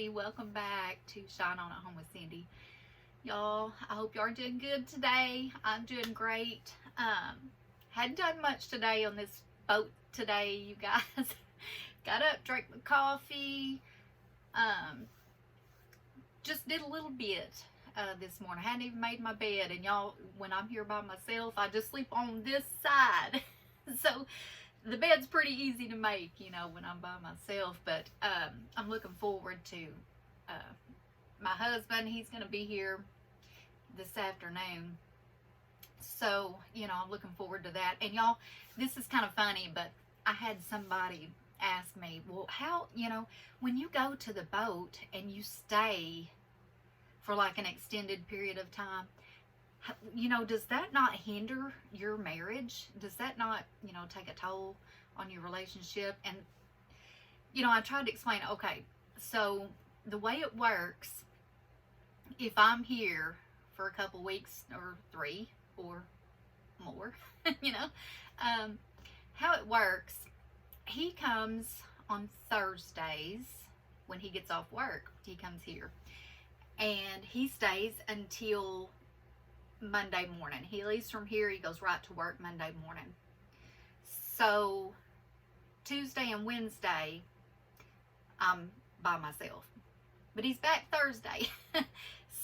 everybody. Welcome back to Shine On at Home with Cindy. Y'all, I hope y'all are doing good today. I'm doing great. Hadn't done much today on this boat today, you guys. Got up, drank my coffee. Just did a little bit this morning. I hadn't even made my bed. And y'all, when I'm here by myself, I just sleep on this side. So the bed's pretty easy to make, you know, when I'm by myself. But I'm looking forward to my husband. He's going to be here this afternoon. So, you know, I'm looking forward to that. And y'all, this is kind of funny, but I had somebody ask me, well, how, you know, when you go to the boat and you stay for like an extended period of time, you know, does that not hinder your marriage? Does that not, you know, take a toll on your relationship? And, you know, I tried to explain, okay, so the way it works, if I'm here for a couple weeks or 3 or more, you know, how it works, he comes on Thursdays when he gets off work. He comes here and he stays until Monday morning. He leaves from here, he goes right to work Monday morning. So Tuesday and Wednesday I'm by myself, but he's back Thursday.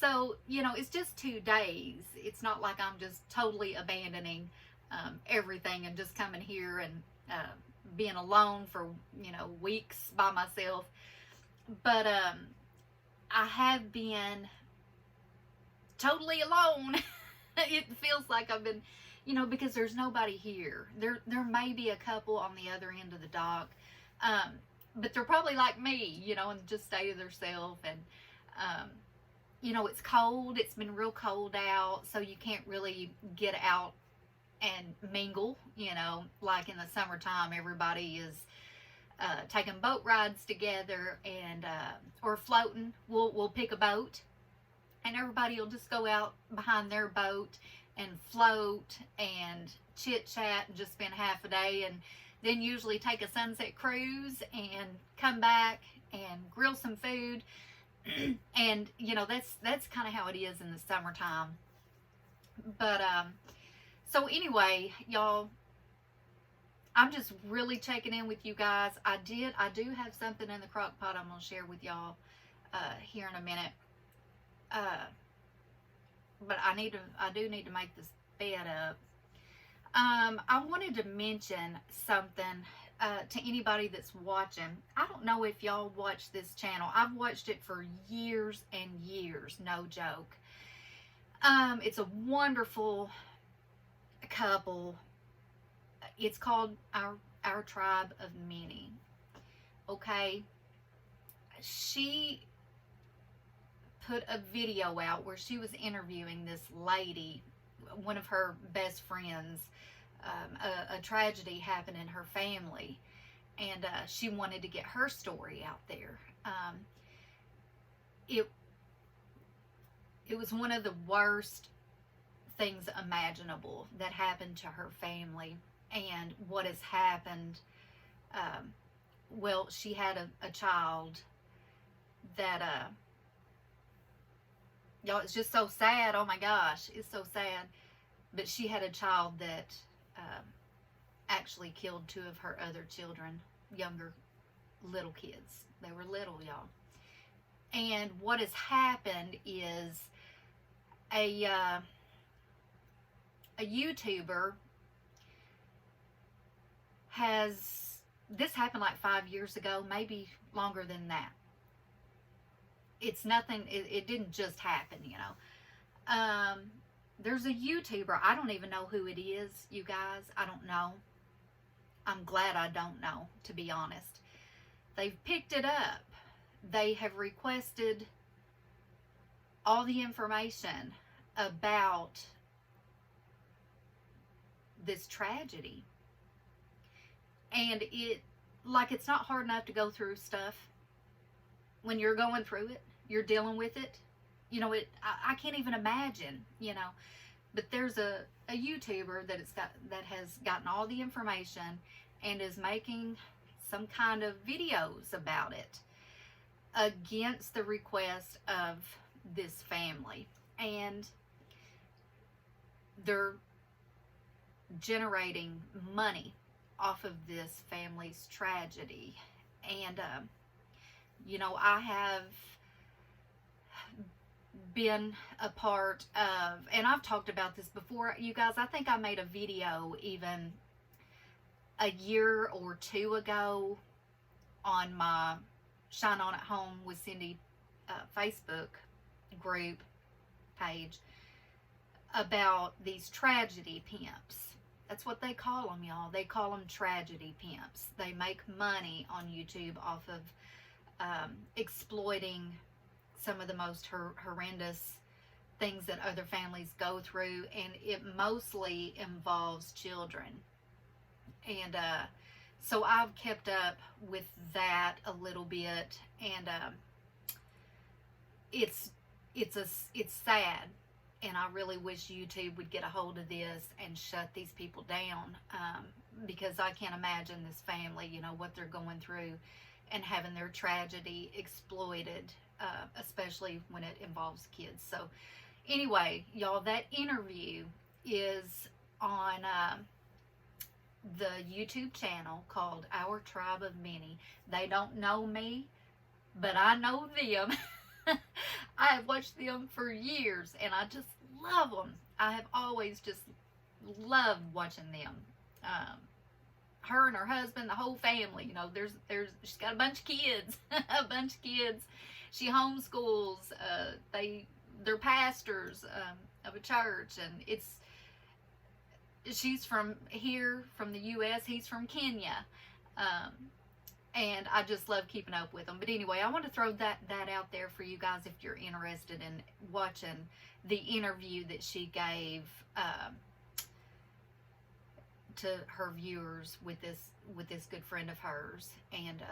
So, you know, it's just 2 days. It's not like I'm just totally abandoning everything and just coming here and being alone for, you know, weeks by myself. But I have been totally alone. It feels like I've been, you know, because there's nobody here. There may be a couple on the other end of the dock, but they're probably like me, you know, and just stay to themselves. And you know, it's cold. It's been real cold out, so you can't really get out and mingle, you know, like in the summertime. Everybody is taking boat rides together and or floating. We'll pick a boat and everybody will just go out behind their boat and float and chit chat and just spend half a day, and then usually take a sunset cruise and come back and grill some food. And you know, that's kind of how it is in the summertime. But so anyway, y'all, I'm just really checking in with you guys. I do have something in the crock pot I'm gonna share with y'all here in a minute. But I do need to make this bed up. I wanted to mention something to anybody that's watching. I don't know if y'all watch this channel. I've watched it for years and years, no joke. It's a wonderful couple. It's called Our Tribe of Many. Okay, she put a video out where she was interviewing this lady, one of her best friends. A tragedy happened in her family, and she wanted to get her story out there. It was one of the worst things imaginable that happened to her family. And what has happened, well, she had a child that y'all, it's just so sad. Oh my gosh, it's so sad. But she had a child that actually killed 2 of her other children, younger little kids. They were little, y'all. And what has happened is a YouTuber this happened like 5 years ago, maybe longer than that. It's nothing, it didn't just happen, you know. There's a YouTuber, I don't even know who it is, you guys. I don't know. I'm glad I don't know, to be honest. They've picked it up. They have requested all the information about this tragedy. And it's not hard enough to go through stuff. When you're going through it, you're dealing with it. You know, I can't even imagine, you know. But there's a YouTuber that has gotten all the information and is making some kind of videos about it. against the request of this family, and they're generating money off of this family's tragedy. And you know, I have been a part of, and I've talked about this before, you guys. I think I made a video even a year or two ago on my Shine On at Home with Cindy Facebook group page about these tragedy pimps. That's what they call them, y'all. They call them tragedy pimps. They make money on YouTube off of exploiting some of the most horrendous things that other families go through, and it mostly involves children. And so I've kept up with that a little bit, and it's sad, and I really wish YouTube would get a hold of this and shut these people down, because I can't imagine this family, you know, what they're going through and having their tragedy exploited, especially when it involves kids. So anyway, y'all, that interview is on the YouTube channel called Our Tribe of Many. They don't know me, but I know them. I have watched them for years, and I just love them. I have always just loved watching them. Her and her husband, the whole family, you know, she's got a bunch of kids, a bunch of kids. She homeschools. They're pastors of a church, and she's from here, from the U.S. He's from Kenya. And I just love keeping up with them. But anyway, I want to throw that out there for you guys if you're interested in watching the interview that she gave to her viewers with this good friend of hers. And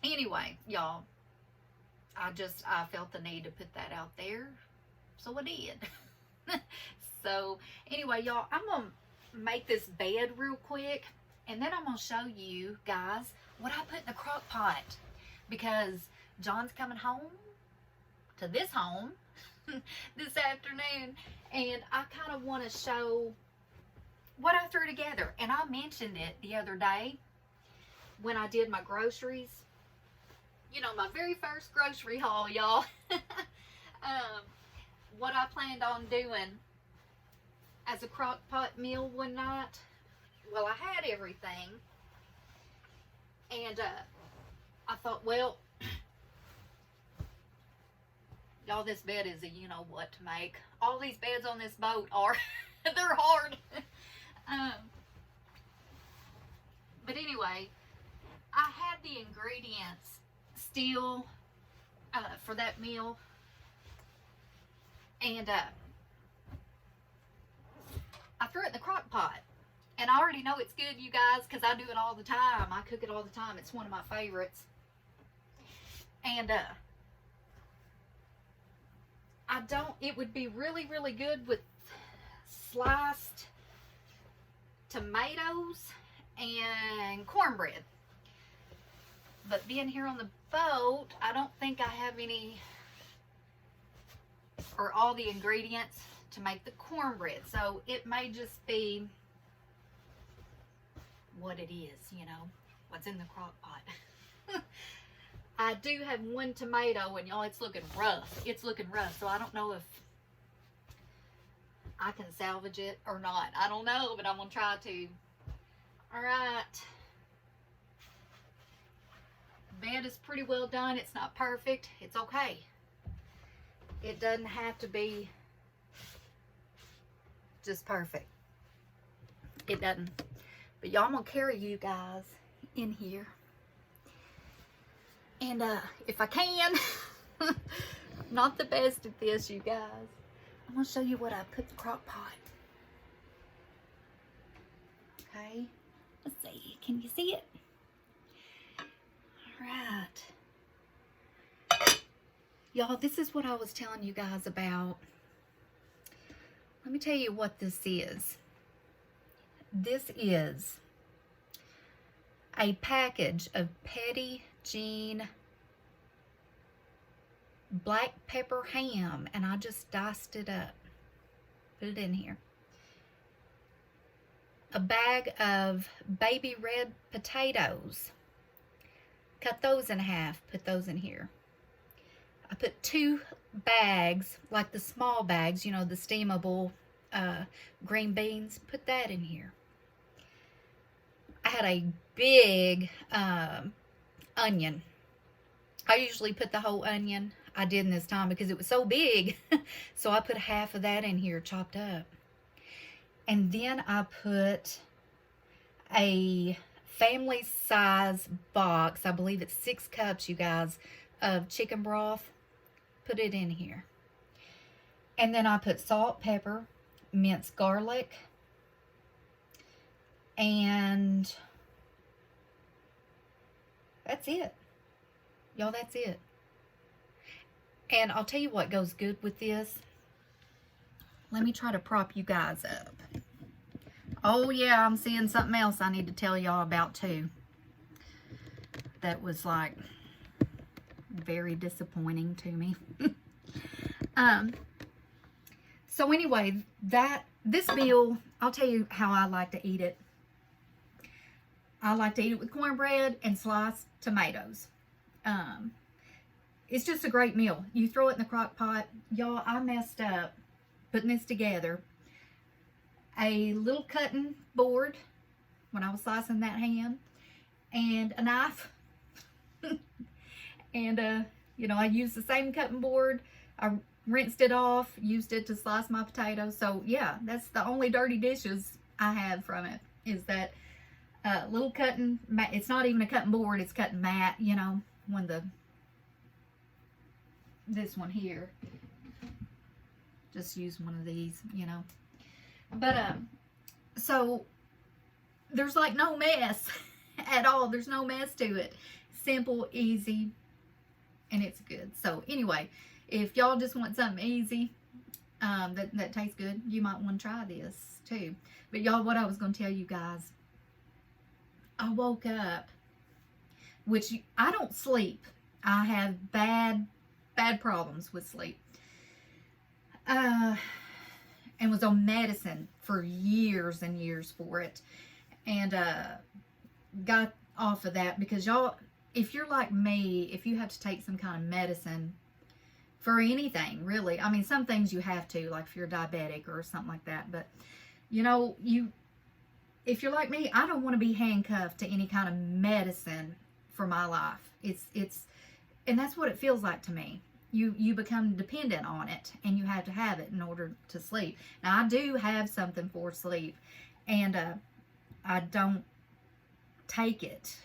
anyway, y'all, I felt the need to put that out there, so I did. So anyway, y'all, I'm gonna make this bed real quick, and then I'm gonna show you guys what I put in the crock pot, because John's coming home to this home this afternoon, and I kind of want to show what I threw together. And I mentioned it the other day when I did my groceries. You know, my very first grocery haul, y'all. What I planned on doing as a crock pot meal one night. Well, I had everything, and I thought, well, y'all, this bed is a you-know-what to make. All these beds on this boat are, they're hard. But anyway, I had the ingredients still for that meal, and I threw it in the crock pot. And I already know it's good, you guys, because I do it all the time. I cook it all the time. It's one of my favorites. And it would be really, really good with sliced tomatoes and cornbread. But being here on the boat, I don't think I have any or all the ingredients to make the cornbread. So it may just be what it is, you know, what's in the crock pot. I do have one tomato, and y'all, it's looking rough. It's looking rough, so I don't know if I can salvage it or not. I don't know, but I'm gonna try to. All right. Bed is pretty well done. It's not perfect. It's okay. It doesn't have to be just perfect. It doesn't. But y'all, I'm gonna carry you guys in here. And if I can, not the best at this, you guys. I'm gonna show you what I put in the crock pot. Okay, let's see. Can you see it? All right. Y'all, this is what I was telling you guys about. Let me tell you what this is. This is a package of Petit Jean black pepper ham, and I just diced it up. Put it in here. A bag of baby red potatoes. Cut those in half, put those in here. I put 2 bags, like the small bags, you know, the steamable green beans. Put that in here. I had a big onion. I usually put the whole onion. I didn't this time because it was so big. So I put half of that in here, chopped up. And then I put a family size box, I believe it's 6 cups, you guys, of chicken broth. Put it in here. And then I put salt, pepper, minced garlic, and that's it. Y'all, that's it. And I'll tell you what goes good with this. Let me try to prop you guys up. Oh yeah, I'm seeing something else I need to tell y'all about too. That was like very disappointing to me. So anyway, this meal, I'll tell you how I like to eat it. I like to eat it with cornbread and sliced tomatoes. It's just a great meal. You throw it in the crock pot. Y'all, I messed up putting this together. A little cutting board when I was slicing that ham, and a knife. And you know, I used the same cutting board. I rinsed it off, used it to slice my potatoes. So yeah, that's the only dirty dishes I had from it, is that little cutting mat. It's not even a cutting board, it's cutting mat, you know, when this one here, just use one of these, you know. But so there's like no mess at all. There's no mess to it. Simple, easy, and it's good. So anyway, if y'all just want something easy that tastes good, you might want to try this too. But y'all, what I was going to tell you guys, I woke up, which I don't sleep. I have bad problems with sleep. And was on medicine for years and years for it, and got off of that because y'all, if you're like me, if you have to take some kind of medicine for anything, really, I mean, some things you have to, like if you're diabetic or something like that, but you know, if you're like me, I don't want to be handcuffed to any kind of medicine for my life. And that's what it feels like to me. You become dependent on it, and you have to have it in order to sleep. Now, I do have something for sleep, and I don't take it.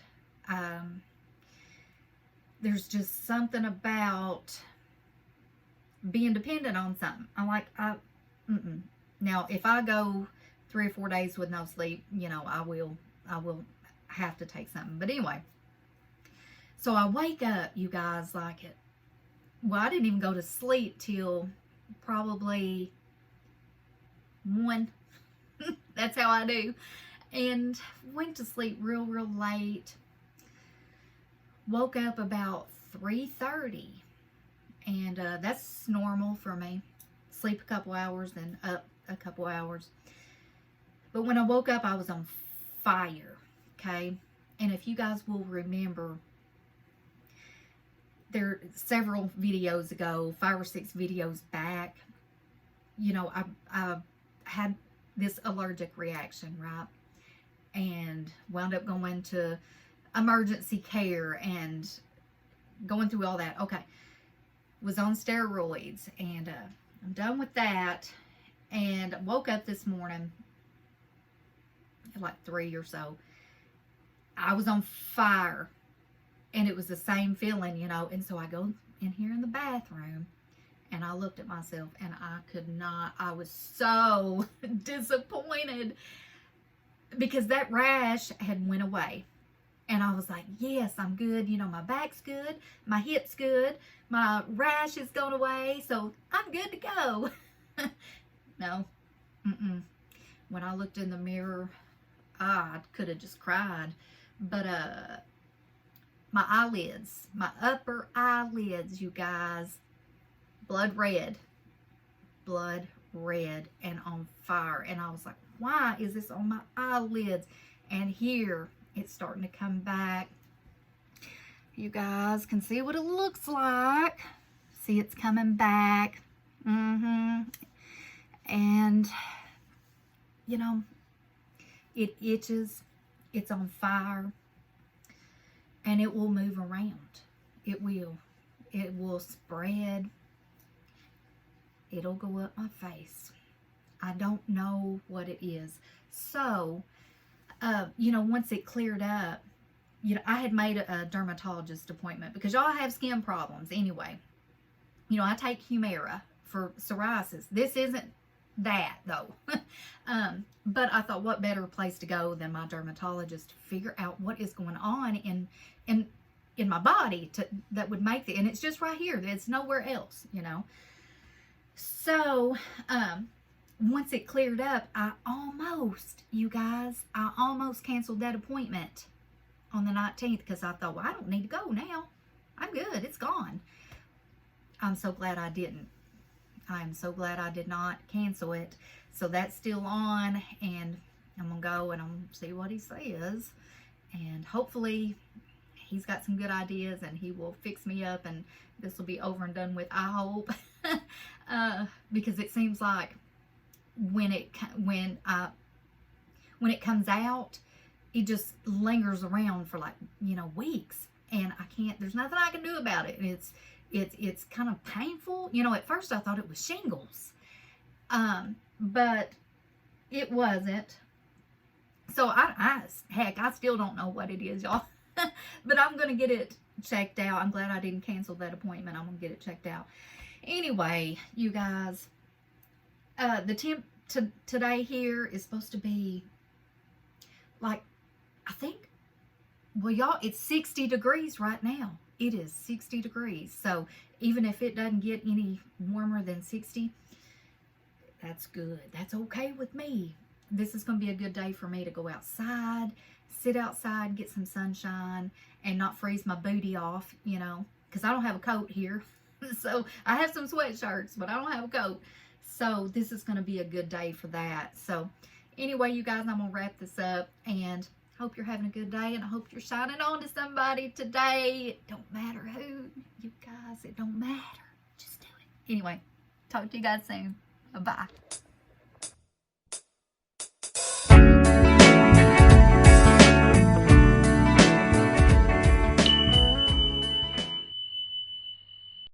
There's just something about being dependent on something. Now, if I go 3 or 4 days with no sleep, you know, I will have to take something. But anyway, so I wake up, you guys, like it. Well, I didn't even go to sleep till probably 1. That's how I do. And went to sleep real late. Woke up about 3:30. And that's normal for me. Sleep a couple hours, then up a couple hours. But when I woke up, I was on fire. Okay? And if you guys will remember, there several videos ago, 5 or 6 videos back, you know, I had this allergic reaction, right? And wound up going to emergency care and going through all that. Okay. Was on steroids, and I'm done with that. And woke up this morning at like 3 or so. I was on fire. And it was the same feeling, you know. And so I go in here in the bathroom, and I looked at myself, and I could not. I was so disappointed because that rash had went away. And I was like, yes, I'm good. You know, my back's good. My hip's good. My rash is gone away. So I'm good to go. No. When I looked in the mirror, I could have just cried. But, my eyelids, my upper eyelids, you guys, blood red, and on fire. And I was like, why is this on my eyelids? And here it's starting to come back. You guys can see what it looks like. See, it's coming back. And you know, it itches, it's on fire, and it will move around. It will spread. It'll go up my face. I don't know what it is. So, you know, once it cleared up, you know, I had made a dermatologist appointment because y'all have skin problems anyway. You know, I take Humira for psoriasis. This isn't that though. But I thought, what better place to go than my dermatologist to figure out what is going on in my body that would make it. And it's just right here. It's nowhere else, you know. So, once it cleared up, you guys, I almost canceled that appointment on the 19th because I thought, well, I don't need to go now. I'm good. It's gone. I'm so glad I didn't. I'm so glad I did not cancel it. So that's still on, and I'm going to go and I'm going to see what he says. And hopefully he's got some good ideas and he will fix me up and this will be over and done with, I hope. Because it seems like when it comes out, it just lingers around for like, you know, weeks, and I can't, there's nothing I can do about it. It's kind of painful. You know, at first I thought it was shingles, but it wasn't. So heck, I still don't know what it is, y'all. But I'm going to get it checked out. I'm glad I didn't cancel that appointment. I'm going to get it checked out. Anyway, you guys, the temp today here is supposed to be like, I think, well, y'all, it's 60 degrees right now. It is 60 degrees. So even if it doesn't get any warmer than 60, that's good. That's okay with me. This is going to be a good day for me to go outside, sit outside, get some sunshine, and not freeze my booty off, you know, because I don't have a coat here. So I have some sweatshirts, but I don't have a coat. So this is going to be a good day for that. So anyway, you guys, I'm going to wrap this up, and hope you're having a good day, and I hope you're shining on to somebody today. It don't matter who, you guys, it don't matter. Just do it. Anyway, talk to you guys soon. Bye-bye.